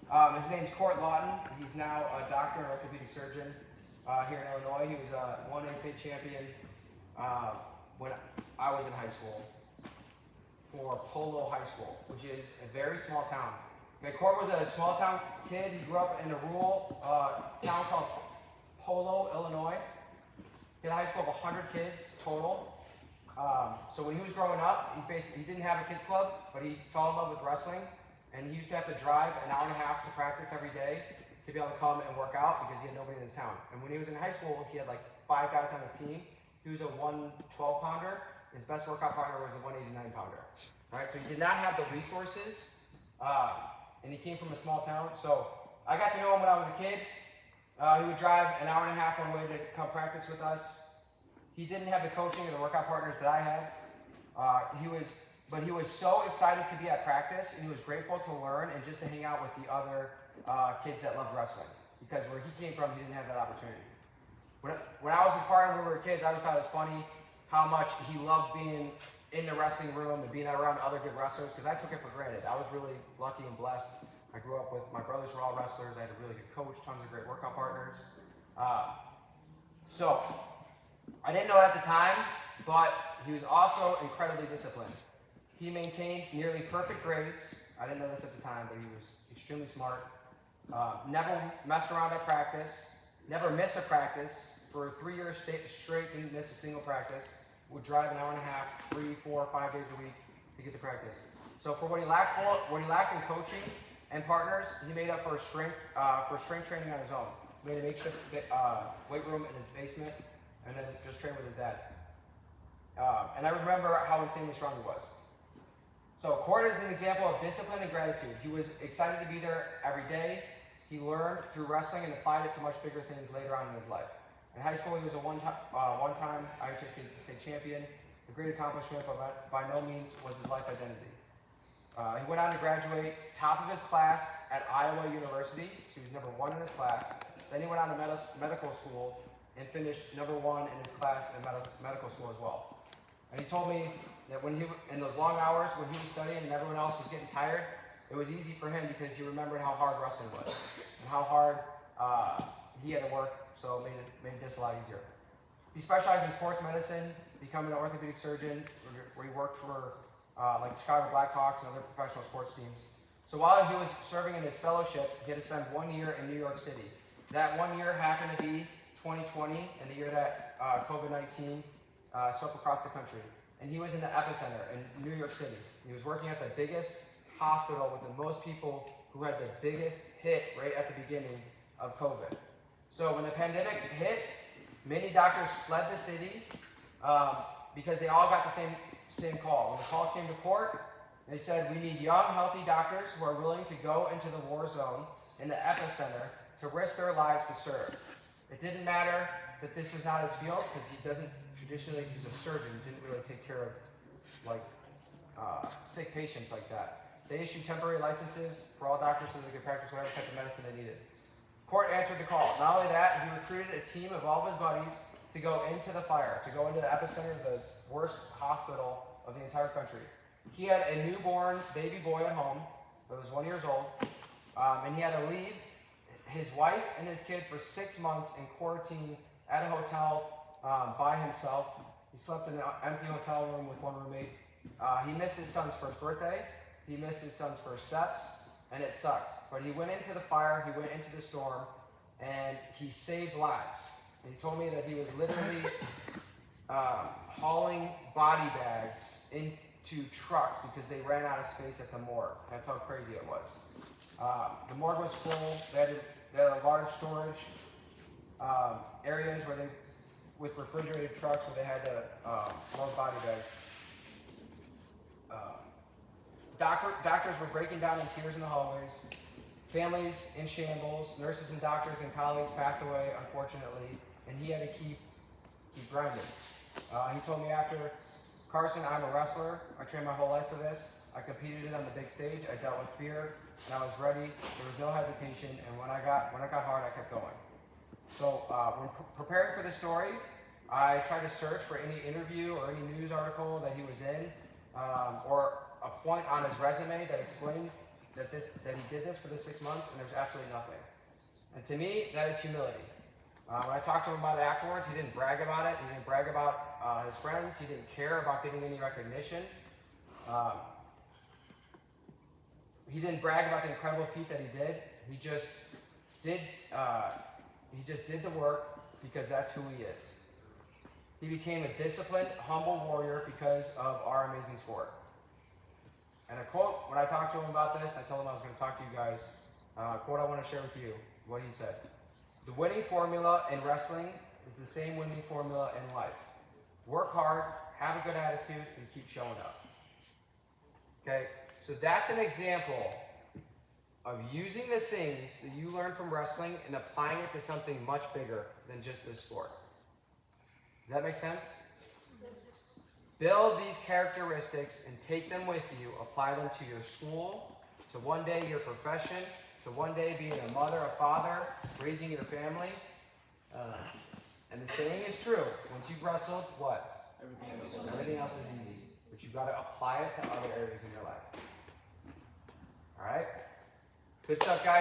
His name's Court Lawton. He's now a doctor and orthopedic surgeon here in Illinois. He was a 1A state champion when I was in high school for Polo High School, which is a very small town. Okay, Court was a small town kid. He grew up in a rural town called Polo, Illinois. He had a high school of 100 kids total. So when he was growing up, he didn't have a kids club, but he fell in love with wrestling. And he used to have to drive an hour and a half to practice every day to be able to come and work out because he had nobody in his town. And when he was in high school, he had like 5 guys on his team. He was a 112-pounder. His best workout partner was a 189-pounder. Right? So he did not have the resources, and he came from a small town. So I got to know him when I was a kid. He would drive an hour and a half one way to come practice with us. He didn't have the coaching or the workout partners that I had. But he was so excited to be at practice, and he was grateful to learn and just to hang out with the other kids that loved wrestling. Because where he came from, he didn't have that opportunity. When I was his partner, when we were kids, I always thought it was funny how much he loved being in the wrestling room and being around other good wrestlers, because I took it for granted. I was really lucky and blessed. I grew up with, my brothers were all wrestlers. I had a really good coach, tons of great workout partners. So I didn't know at the time, but he was also incredibly disciplined. He maintained nearly perfect grades. I didn't know this at the time, but he was extremely smart. Never messed around at practice. Never missed a practice. For 3 years straight, didn't miss a single practice. Would drive an hour and a half, 3, 4, 5 days a week to get to practice. So for what he lacked in coaching and partners, he made up for strength training on his own. He made a makeshift weight room in his basement, and then just trained with his dad. And I remember how insanely strong he was. So Court is an example of discipline and gratitude. He was excited to be there every day. He learned through wrestling and applied it to much bigger things later on in his life. In high school, he was a one-time IHA state champion. A great accomplishment, but by no means was his life identity. He went on to graduate top of his class at Iowa University. So he was number 1 in his class. Then he went on to medical school and finished number 1 in his class in medical school as well. And he told me that when in those long hours when he was studying and everyone else was getting tired, it was easy for him because he remembered how hard wrestling was and how hard he had to work, so it made this a lot easier. He specialized in sports medicine, becoming an orthopedic surgeon, where he worked for like the Chicago Blackhawks and other professional sports teams. So while he was serving in his fellowship, he had to spend 1 year in New York City. That 1 year happened to be 2020, and the year that COVID-19 swept across the country. And he was in the epicenter in New York City. He was working at the biggest hospital with the most people who had the biggest hit right at the beginning of COVID. So when the pandemic hit, many doctors fled the city because they all got the same call. When the call came to Court, they said, we need young, healthy doctors who are willing to go into the war zone in the epicenter to risk their lives to serve. It didn't matter that this was not his field because he doesn't traditionally, he's a surgeon, didn't really take care of like sick patients like that. They issued temporary licenses for all doctors so they could practice whatever type of medicine they needed. Court answered the call. Not only that, he recruited a team of all of his buddies to go into the fire, to go into the epicenter of the worst hospital of the entire country. He had a newborn baby boy at home that was 1 year old, and he had to leave his wife and his kid for 6 months in quarantine at a hotel by himself. He slept in an empty hotel room with one roommate. He missed his son's first birthday. He missed his son's first steps, and it sucked. But he went into the fire, he went into the storm, and he saved lives. And he told me that he was literally hauling body bags into trucks because they ran out of space at the morgue. That's how crazy it was. The morgue was full. They had a large storage areas where they, with refrigerated trucks, where they had to load body bags. Doctors were breaking down in tears in the hallways. Families in shambles. Nurses and doctors and colleagues passed away, unfortunately, and he had to keep grinding. He told me after, Carson, I'm a wrestler. I trained my whole life for this. I competed it on the big stage. I dealt with fear, and I was ready. There was no hesitation, and when I got hard, I kept going. So when preparing for this story, I tried to search for any interview or any news article that he was in, or a point on his resume that explained that he did this for the 6 months and there's absolutely nothing. And to me, that is humility. When I talked to him about it afterwards, he didn't brag about it. He didn't brag about his friends. He didn't care about getting any recognition. He didn't brag about the incredible feat that he did. He just did the work because that's who he is. He became a disciplined, humble warrior because of our amazing sport. And a quote, when I talked to him about this, I told him I was going to talk to you guys. A quote I want to share with you, what he said. The winning formula in wrestling is the same winning formula in life. Work hard, have a good attitude, and keep showing up. Okay, so that's an example of using the things that you learn from wrestling and applying it to something much bigger than just this sport. Does that make sense? Build these characteristics and take them with you, apply them to your school, to one day your profession, to one day being a mother, a father, raising your family. And the saying is true. Once you've wrestled, what? Everything else is easy. But you've got to apply it to other areas in your life. All right? Good stuff, guys.